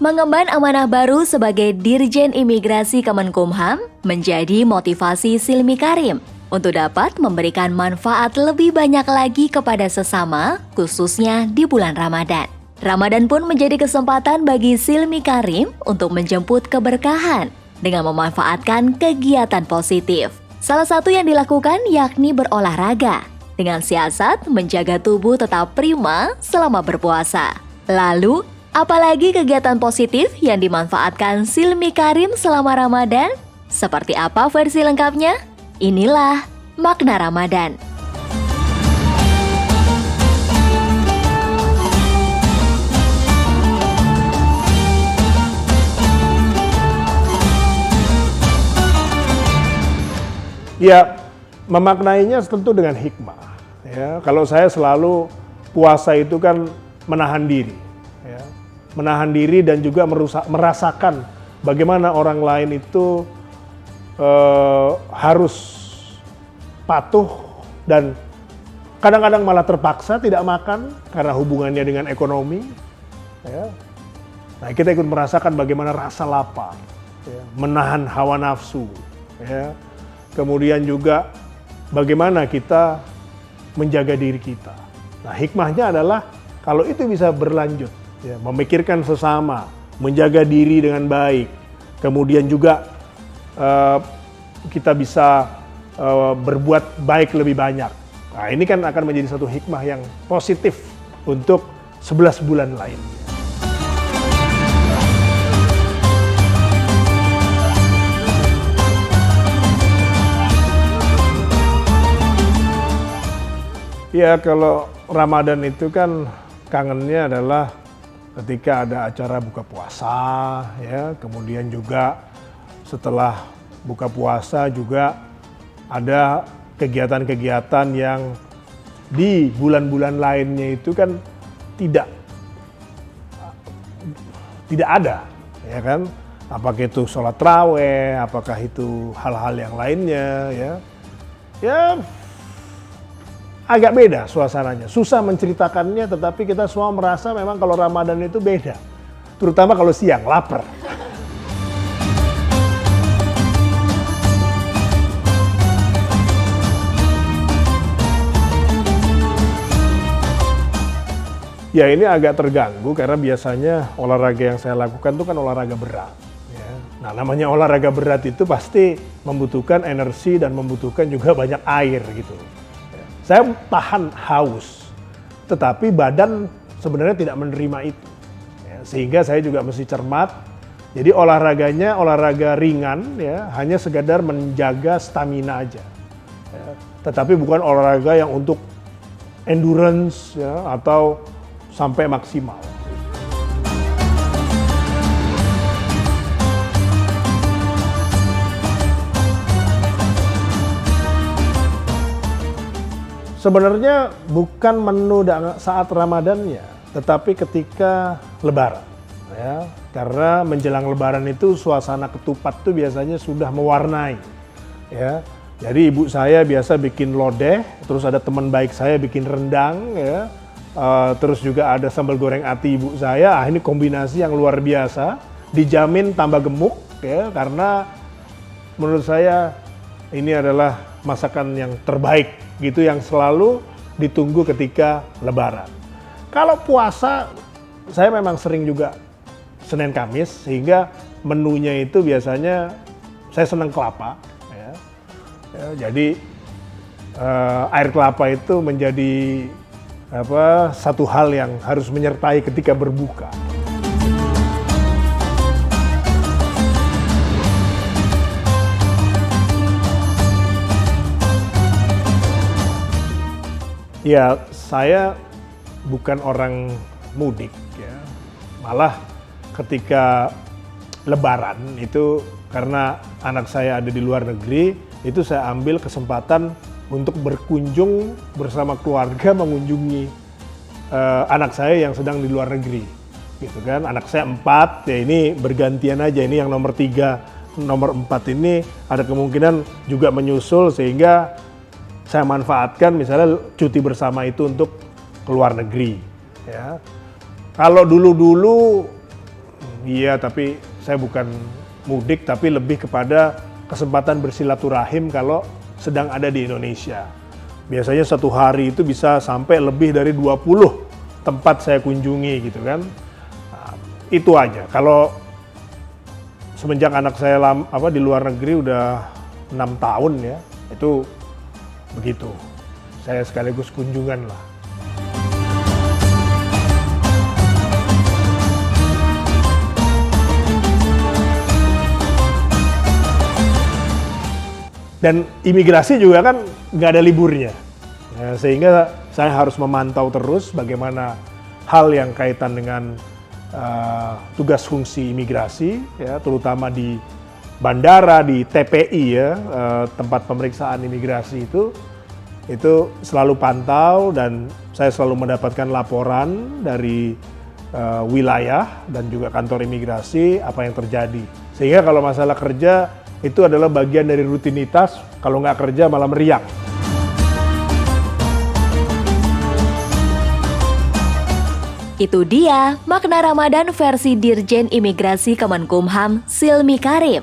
Mengemban amanah baru sebagai Dirjen Imigrasi Kemenkumham menjadi motivasi Silmi Karim untuk dapat memberikan manfaat lebih banyak lagi kepada sesama, khususnya di bulan Ramadan. Ramadan pun menjadi kesempatan bagi Silmi Karim untuk menjemput keberkahan dengan memanfaatkan kegiatan positif. Salah satu yang dilakukan yakni berolahraga, dengan siasat menjaga tubuh tetap prima selama berpuasa. Lalu, apalagi kegiatan positif yang dimanfaatkan Silmi Karim selama Ramadan? Seperti apa versi lengkapnya? Inilah makna Ramadan. Ya, memaknainya tentu dengan hikmah. Ya, kalau saya selalu puasa itu kan menahan diri. Ya, menahan diri dan juga merasakan bagaimana orang lain itu harus patuh dan kadang-kadang malah terpaksa tidak makan karena hubungannya dengan ekonomi. Ya. Nah, kita ikut merasakan bagaimana rasa lapar, ya, menahan hawa nafsu, ya. Kemudian juga bagaimana kita menjaga diri kita. Nah, hikmahnya adalah kalau itu bisa berlanjut, ya, memikirkan sesama, menjaga diri dengan baik, kemudian juga kita bisa berbuat baik lebih banyak. Nah, ini kan akan menjadi satu hikmah yang positif untuk 11 bulan lain. Ya, kalau Ramadan itu kan kangennya adalah ketika ada acara buka puasa, ya, kemudian juga setelah buka puasa juga ada kegiatan-kegiatan yang di bulan-bulan lainnya itu kan tidak ada, ya kan? Apakah itu sholat raweh, apakah itu hal-hal yang lainnya, ya. Ya, agak beda suasananya, susah menceritakannya, tetapi kita semua merasa memang kalau Ramadan itu beda. Terutama kalau siang, lapar. Ya, ini agak terganggu karena biasanya olahraga yang saya lakukan itu kan olahraga berat. Ya. Nah, namanya olahraga berat itu pasti membutuhkan energi dan membutuhkan juga banyak air gitu. Saya tahan haus, tetapi badan sebenarnya tidak menerima itu. Ya, sehingga saya juga mesti cermat. Jadi olahraganya olahraga ringan, ya, hanya sekadar menjaga stamina aja. Ya, tetapi bukan olahraga yang untuk endurance, ya, atau sampai maksimal. Sebenarnya bukan menu saat Ramadannya, tetapi ketika Lebaran, ya, karena menjelang Lebaran itu suasana ketupat itu biasanya sudah mewarnai, ya. Jadi ibu saya biasa bikin lodeh, terus ada teman baik saya bikin rendang, ya, terus juga ada sambal goreng ati ibu saya. Ini kombinasi yang luar biasa, dijamin tambah gemuk, ya, karena menurut saya ini adalah masakan yang terbaik gitu, yang selalu ditunggu ketika Lebaran. Kalau puasa, saya memang sering juga Senin Kamis, sehingga menunya itu biasanya saya senang kelapa. Ya. Ya, jadi air kelapa itu menjadi satu hal yang harus menyertai ketika berbuka. Ya, saya bukan orang mudik, ya. Malah ketika Lebaran itu karena anak saya ada di luar negeri, itu saya ambil kesempatan untuk berkunjung bersama keluarga mengunjungi anak saya yang sedang di luar negeri, gitu kan. Anak saya 4, ya ini bergantian aja. Ini yang nomor 3, nomor 4 ini ada kemungkinan juga menyusul, sehingga saya manfaatkan misalnya cuti bersama itu untuk ke luar negeri. Ya. Kalau dulu-dulu Iya, tapi saya bukan mudik, tapi lebih kepada kesempatan bersilaturahim kalau sedang ada di Indonesia. Biasanya satu hari itu bisa sampai lebih dari 20 tempat saya kunjungi gitu kan. Nah, itu aja. Kalau semenjak anak saya di luar negeri udah 6 tahun ya, itu begitu. Saya sekaligus kunjungan lah. Dan imigrasi juga kan nggak ada liburnya, ya, sehingga saya harus memantau terus bagaimana hal yang kaitan dengan tugas fungsi imigrasi, ya, terutama di bandara, di TPI ya, tempat pemeriksaan imigrasi itu selalu pantau dan saya selalu mendapatkan laporan dari wilayah dan juga kantor imigrasi apa yang terjadi. Sehingga kalau masalah kerja itu adalah bagian dari rutinitas, kalau nggak kerja malah meriang. Itu dia makna Ramadan versi Dirjen Imigrasi Kemenkumham Silmi Karim.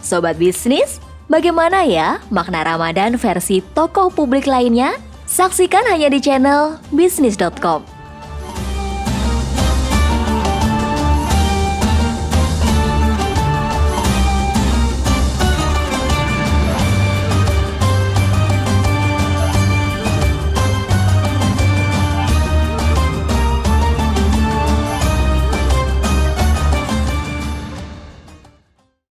Sobat bisnis, bagaimana ya makna Ramadan versi tokoh publik lainnya? Saksikan hanya di channel bisnis.com.